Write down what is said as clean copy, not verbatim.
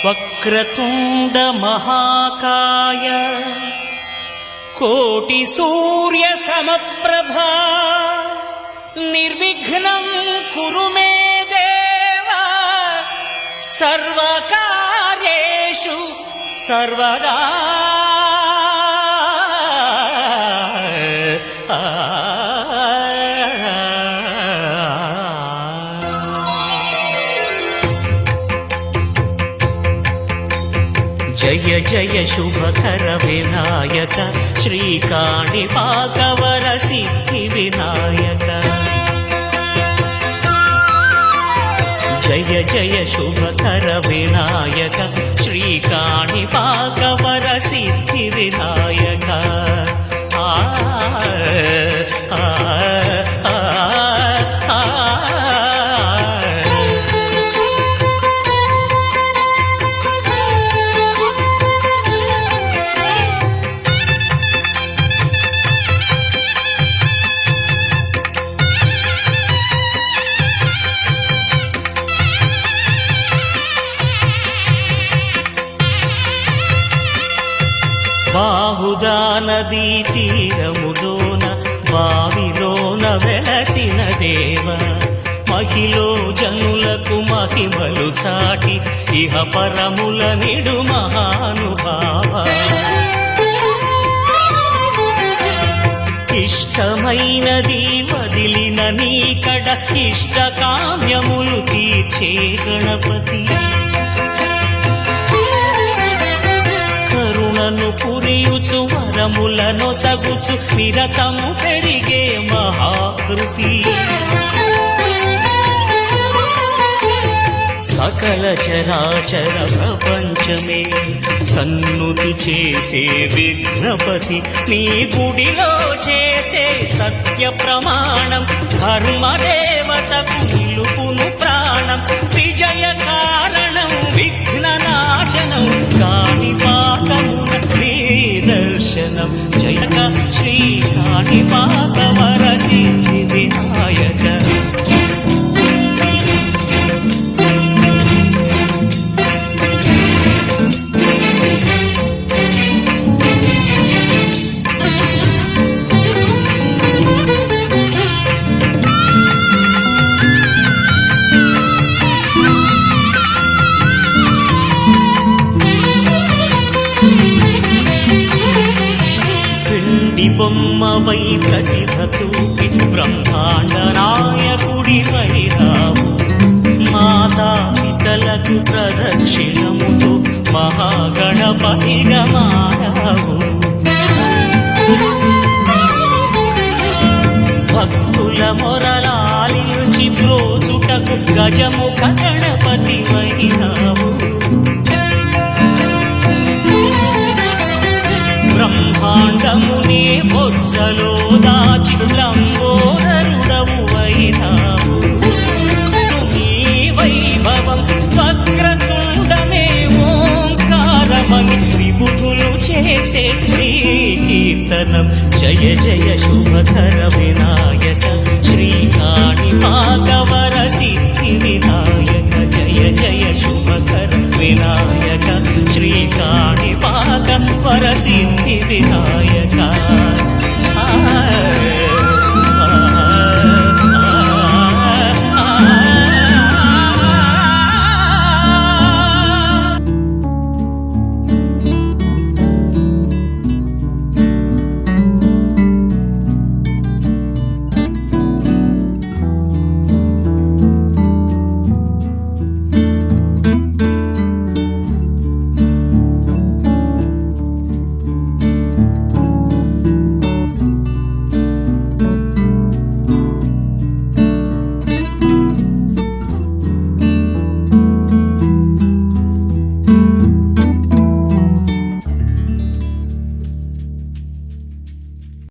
వక్రతుండ మహాకాయ కోటి సూర్య సమప్రభా నిర్విఘ్నం కురు మే దేవ సర్వకార్యేషు సర్వదా. జయ జయ శుభకర వినాయక శ్రీకాణిపాకవర సిద్ధి వినాయక. జయ జయ శుభకర వినాయక శ్రీకాణిపాకవర సిద్ధి వినాయక. బాహుదా నదీ తీరములోన బావిలోన వెలసిన దేవ మహిలో జనులకు మహిమలు చాటి ఇహ పరముల నిడు మహానుభావ. ఇష్టమైనది వదిలిన నీకడ ఇష్ట కామ్యములు తీర్చే గణపతి. కరుణను పురియుచు వరములను సగుచు నిరతము పెరిగే మహాకృతి. సకల చరాచర ప్రపంచమే సన్నుతి చేసే విఘ్నపతి. నీ గుడిలో చేసే సత్య ప్రమాణం ధర్మదేవతకు నిలుపును ప్రాణం. విజయ కారణం విఘ్న నాశనం కాణిపాకమున నీ దర్శనం. జయక శ్రీ కాణిపాకవర సిద్ధి వినాయక. బొమ్మవై ప్రతిభ చూపి బ్రహ్మాండ నాయకుడివై రావు. మాతా పితలకు ప్రదక్షిణముతో మహాగణపతిగా మారావు. భక్తుల మొరలాలించి ప్రోచుటకు గజముఖ గణపతివై రావు. బ్రహ్మాండమునే బొజ్జలో దాచి లంబోదరుడవు అయినావు. నీ వైభవం వక్రతుండమే ఓంకారమని విభుతులు చేసే నీ కీర్తనం. జయ జయ శుభకర వినాయక శ్రీకాణిపాకవర సిద్ధి వినాయక. జయ జయ శుభకర వినాయక శ్రీకాణిపాకవర సిద్ధి వినాయక.